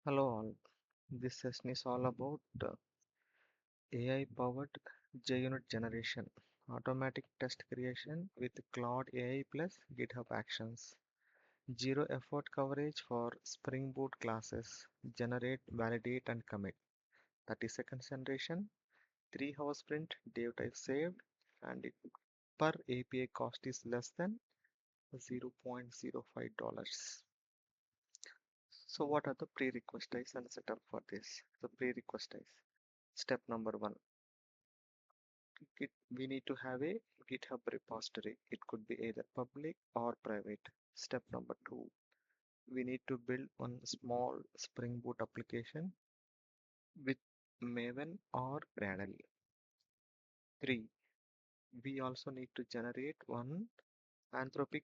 Hello all. This session is all about AI-powered JUnit generation, automatic test creation with Claude AI plus GitHub Actions, zero effort coverage for Spring Boot classes, generate, validate, and commit. 30 seconds generation, 3 hour sprint, dev time saved, and it per API cost is less than $0.05. So what are the prerequisites and setup for this? The prerequisites. Step number one. We need to have a GitHub repository. It could be either public or private. Step number two, we need to build one small Spring Boot application with Maven or Gradle. Three, we also need to generate one Anthropic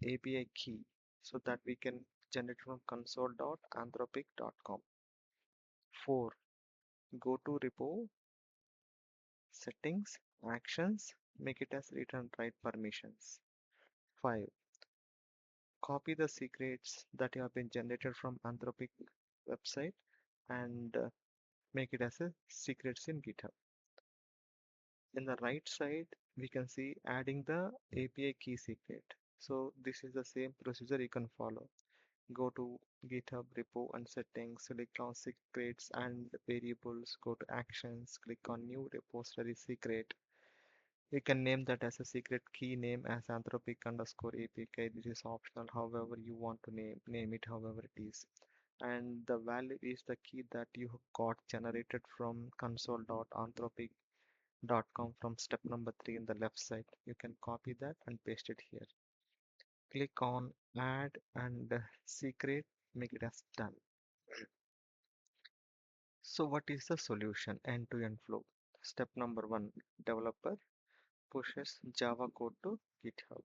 API key so that we can generate from console.anthropic.com. Four, go to repo, settings, actions, make it as read and write permissions. Five, copy the secrets that have been generated from Anthropic website and make it as a secrets in GitHub. In the right side, we can see adding the API key secret. So this is the same procedure you can follow. Go to GitHub repo and settings, select on secrets and variables, go to actions, click on new repository secret. You can name that as a secret key name as Anthropic underscore APK. This is optional, however you want to name it, however it is. And the value is the key that you got generated from console.anthropic.com from step number 3 in the left side. You can copy that and paste it here. Click on add and secret, make it as done. So what is the solution? End-to-end flow. Step number 1, developer pushes Java code to GitHub.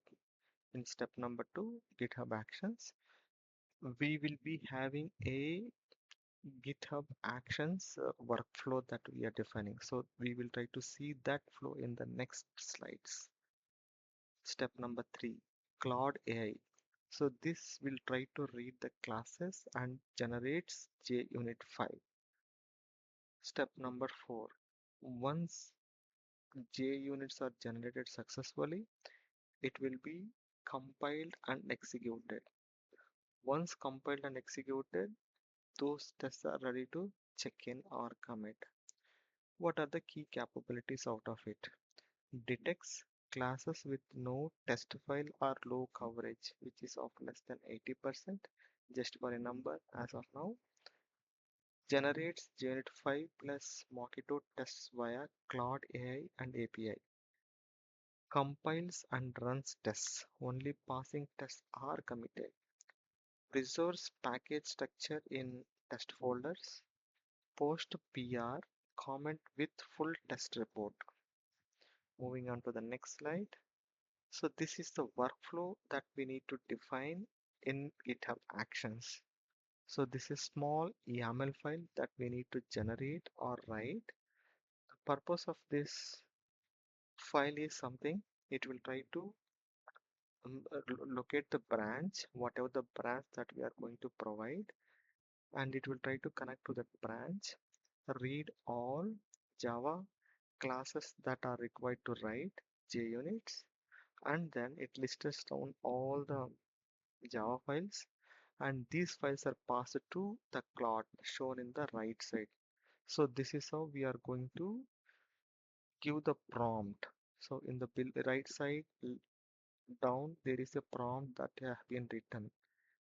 In step number 2, GitHub Actions, we will be having a GitHub Actions workflow that we are defining. So we will try to see that flow in the next slides. Step number 3, Claude AI. So this will try to read the classes and generates JUnit 5. Step number 4, once JUnits are generated successfully, it will be compiled and executed. Once compiled and executed, those tests are ready to check in or commit. What are the key capabilities out of it? Detects classes with no test file or low coverage, which is of less than 80%, just for a number as of now. Generates JUnit 5 plus Mockito tests via Claude AI and API. Compiles and runs tests. Only passing tests are committed. Preserves package structure in test folders. Post PR, comment with full test report. Moving on to the next slide. So this is the workflow that we need to define in GitHub Actions. So this is small YAML file that we need to generate or write. The purpose of this file is something, it will try to locate the branch, whatever the branch that we are going to provide, and it will try to connect to that branch, read all Java classes that are required to write JUnits, and then it lists down all the Java files, and these files are passed to the Claude shown in the right side. So this is how we are going to give the prompt. So in the right side down, there is a prompt that have been written.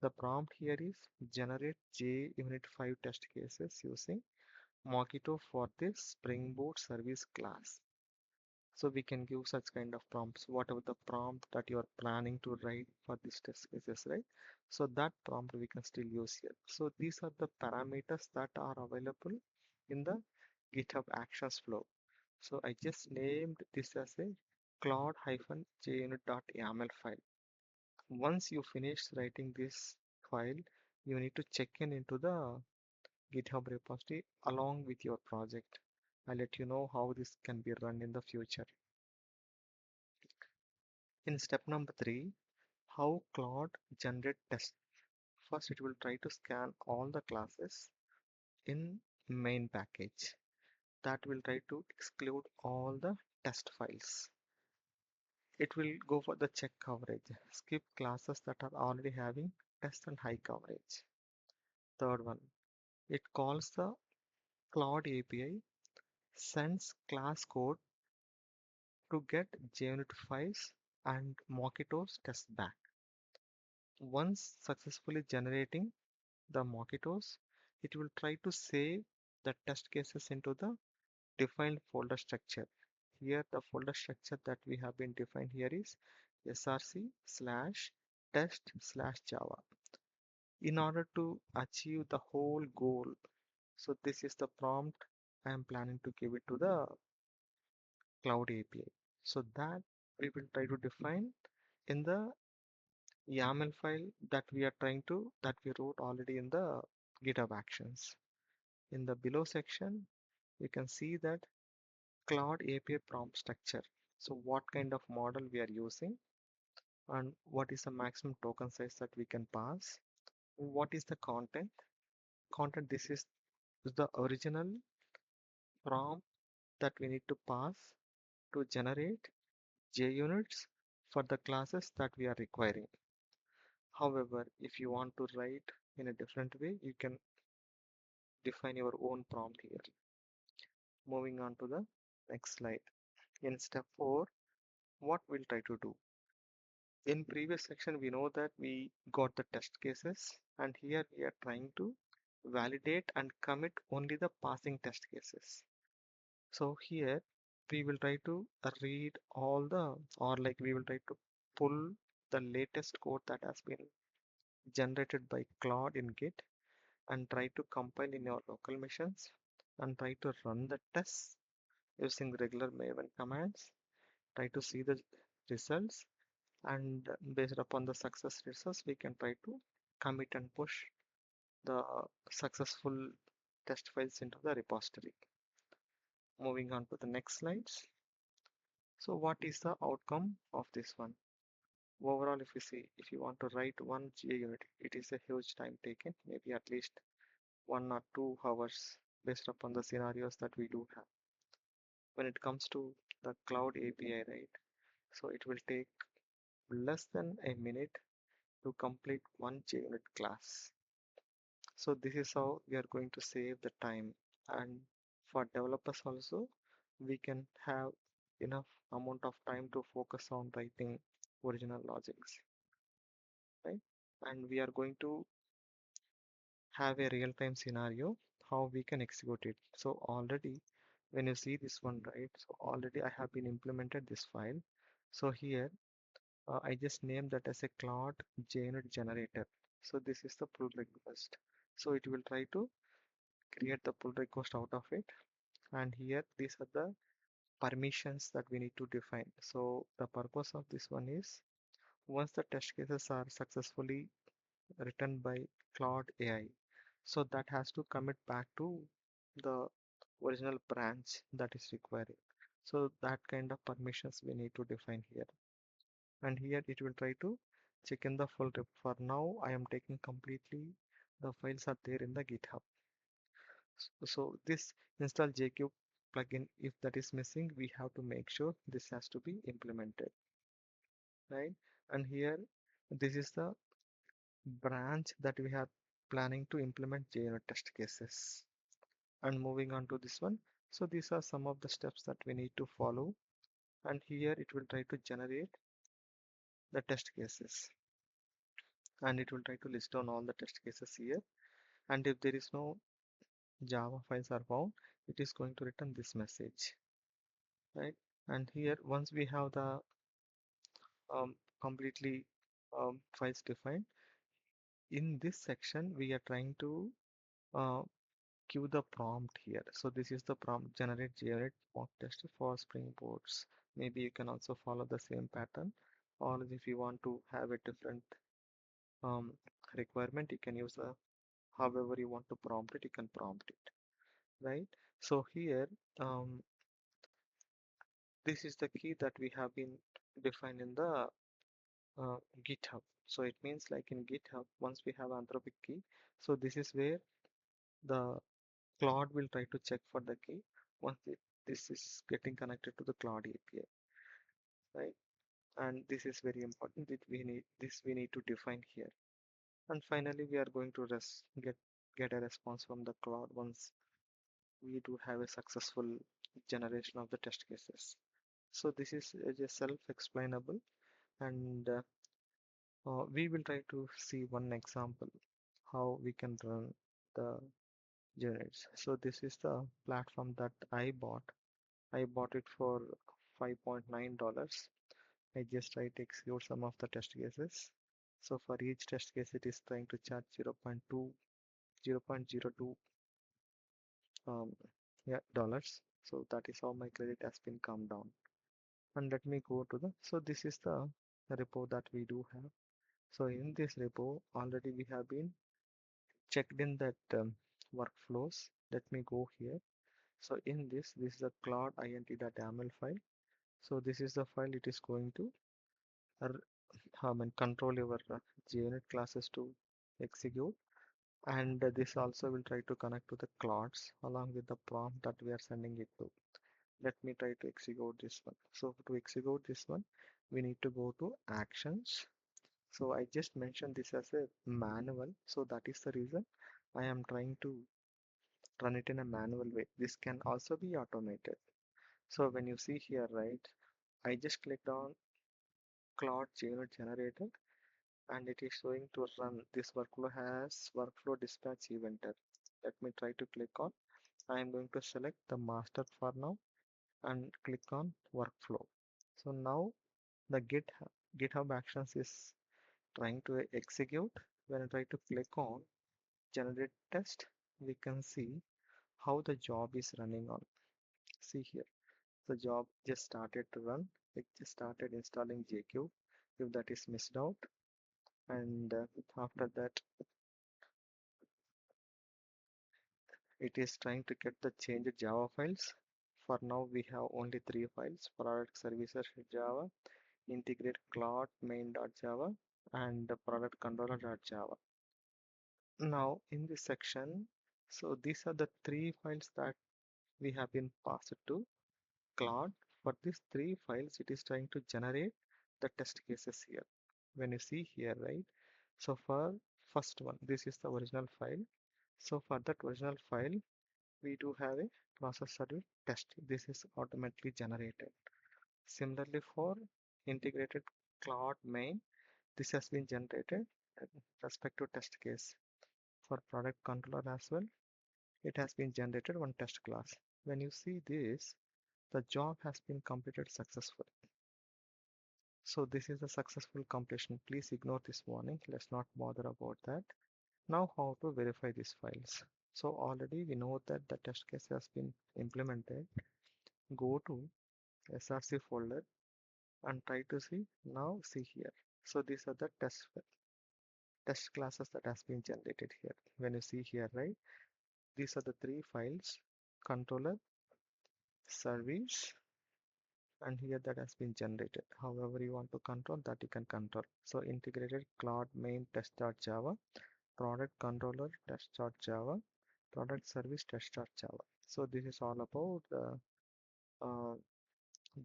The prompt here is generate JUnit 5 test cases using Mockito for this Spring Boot service class. So we can give such kind of prompts, whatever the prompt that you are planning to write for this test cases, right? So that prompt we can still use here. So these are the parameters that are available in the GitHub Actions flow. So I just named this as a claude-junit.yaml file. Once you finish writing this file, you need to check in into the GitHub repository along with your project. I'll let you know how this can be run in the future. In step number 3, how Claude generate tests. First, it will try to scan all the classes. in main package. That will try to exclude all the test files. It will go for the check coverage, skip classes that are already having test and high coverage. Third one, it calls the Claude API, sends class code to get JUnit files and Mockito's test back. Once successfully generating the Mockitos, it will try to save the test cases into the defined folder structure. Here, the folder structure that we have been defined here is src slash test slash java. In order to achieve the whole goal, so this is the prompt I am planning to give it to the Cloud API. So that we will try to define in the YAML file that we wrote already in the GitHub Actions. In the below section, you can see that Cloud API prompt structure. So what kind of model we are using and what is the maximum token size that we can pass. What is the content? Content, this is the original prompt that we need to pass to generate JUnits for the classes that we are requiring. However, if you want to write in a different way, you can define your own prompt here. Moving on to the next slide. In step 4, what we'll try to do. In previous section, we know that we got the test cases, and here we are trying to validate and commit only the passing test cases. So here we will try to read all the, or like we will try to pull the latest code that has been generated by Claude in Git and try to compile in your local machines and try to run the tests using regular Maven commands. Try to see the results, and based upon the success results, we can try to commit and push the successful test files into the repository. Moving on to the next slides. So what is the outcome of this one? Overall, if you see, if you want to write one JUnit, it is a huge time taken, maybe at least 1 or 2 hours based upon the scenarios that we do have. When it comes to the Cloud API, right? So it will take less than a minute to complete one JUnit class. So this is how we are going to save the time, and for developers also we can have enough amount of time to focus on writing original logics, right? And we are going to have a real-time scenario how we can execute it. So already when you see this one, right, so already I have been implemented this file. So here I just named that as a Claude JUnit generator. So this is the pull request. So it will try to create the pull request out of it, and here these are the permissions that we need to define. So the purpose of this one is once the test cases are successfully written by Claude AI, so that has to commit back to the original branch that is required. So that kind of permissions we need to define here, and here it will try to check in the full rep. For now I am taking completely the files are there in the GitHub. So this install JQ plugin, if that is missing, we have to make sure this has to be implemented, right? And here, this is the branch that we are planning to implement JUnit test cases. And moving on to this one, so these are some of the steps that we need to follow. And here it will try to generate the test cases, and it will try to list down all the test cases here. And if there is no Java files are found, it is going to return this message, right? And here, once we have the completely files defined, in this section we are trying to uh, queue the prompt here. So this is the prompt, generate JUnit mock test for Spring Boards. Maybe you can also follow the same pattern, or if you want to have a different um, requirement, you can use the however you want to prompt it, you can prompt it, right? So here this is the key that we have been defined in the GitHub. So it means like in GitHub, once we have Anthropic key, so this is where the Claude will try to check for the key once this is getting connected to the Claude API, right? And this is very important that we need to define here. And finally, we are going to get a response from the Claude once we do have a successful generation of the test cases. So this is just self-explainable, and we will try to see one example how we can run the units. So this is the platform that I bought. I bought it for $5.9. I just try to execute some of the test cases. So for each test case, it is trying to charge 0.02 yeah, dollars. So that is how my credit has been come down. And let me go to so this is the repo that we do have. So in this repo, already we have been checked in that workflows. Let me go here. So in this is a Claude int.yaml file. So this is the file it is going to control your JUnit classes to execute. And this also will try to connect to the Claudes along with the prompt that we are sending it to. Let me try to execute this one. So to execute this one, we need to go to actions. So I just mentioned this as a manual. So that is the reason I am trying to run it in a manual way. This can also be automated. So when you see here, right, I just clicked on Claude JUnit generated and it is showing to run. This workflow has workflow dispatch evented. Let me try to click on. I am going to select the master for now and click on workflow. So now the GitHub Actions is trying to execute. When I try to click on generate test, we can see how the job is running on. See here, the job just started to run. It just started installing JQ if that is missed out. And after that, it is trying to get the changed Java files. For now, we have only three files: product services Java, integrate Claude main.java, and the product controller.java. Now in this section, so these are the three files that we have been passed to Claude. For these three files, it is trying to generate the test cases here. When you see here, right? So for first one, this is the original file. So for that original file, we do have a process service test. This is automatically generated. Similarly for integrated Claude main, this has been generated with respect to test case. For product controller as well, it has been generated one test class. When you see this, the job has been completed successfully. So this is a successful completion. Please ignore this warning. Let's not bother about that. Now how to verify these files. So already we know that the test case has been implemented. Go to SRC folder and try to see. Now see here. So these are the test classes that has been generated here. When you see here, right? These are the three files: controller, service, and here that has been generated. However you want to control that, you can control. So integrated Claude main test.java, product controller test.java, product service test.java. So this is all about the uh,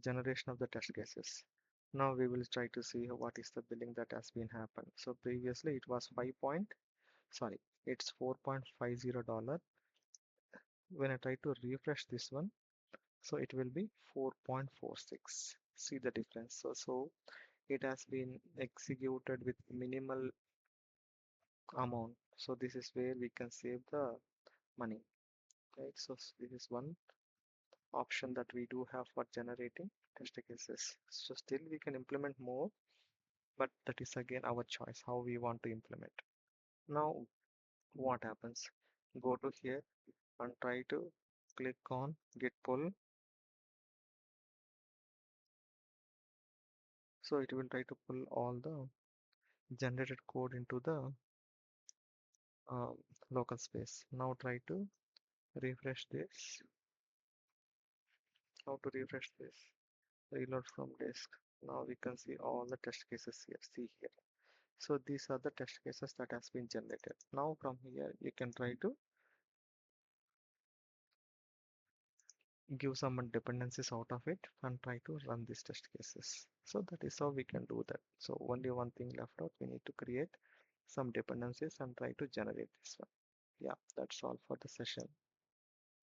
generation of the test cases. Now we will try to see what is the billing that has been happened. So previously it was it's $4.50. When I try to refresh this one, so it will be 4.46. See the difference. So it has been executed with minimal amount. So this is where we can save the money, right? So this is one option that we do have for generating test cases. So still we can implement more, but that is again our choice how we want to implement. Now what happens? Go to here and try to click on git pull. So it will try to pull all the generated code into the uh, local space. Now try to refresh this. How to refresh this? Reload from disk. Now we can see all the test cases here. See here. So these are the test cases that has been generated. Now from here you can try to give some dependencies out of it and try to run these test cases. So that is how we can do that. So only one thing left out, we need to create some dependencies and try to generate this one. Yeah, that's all for the session.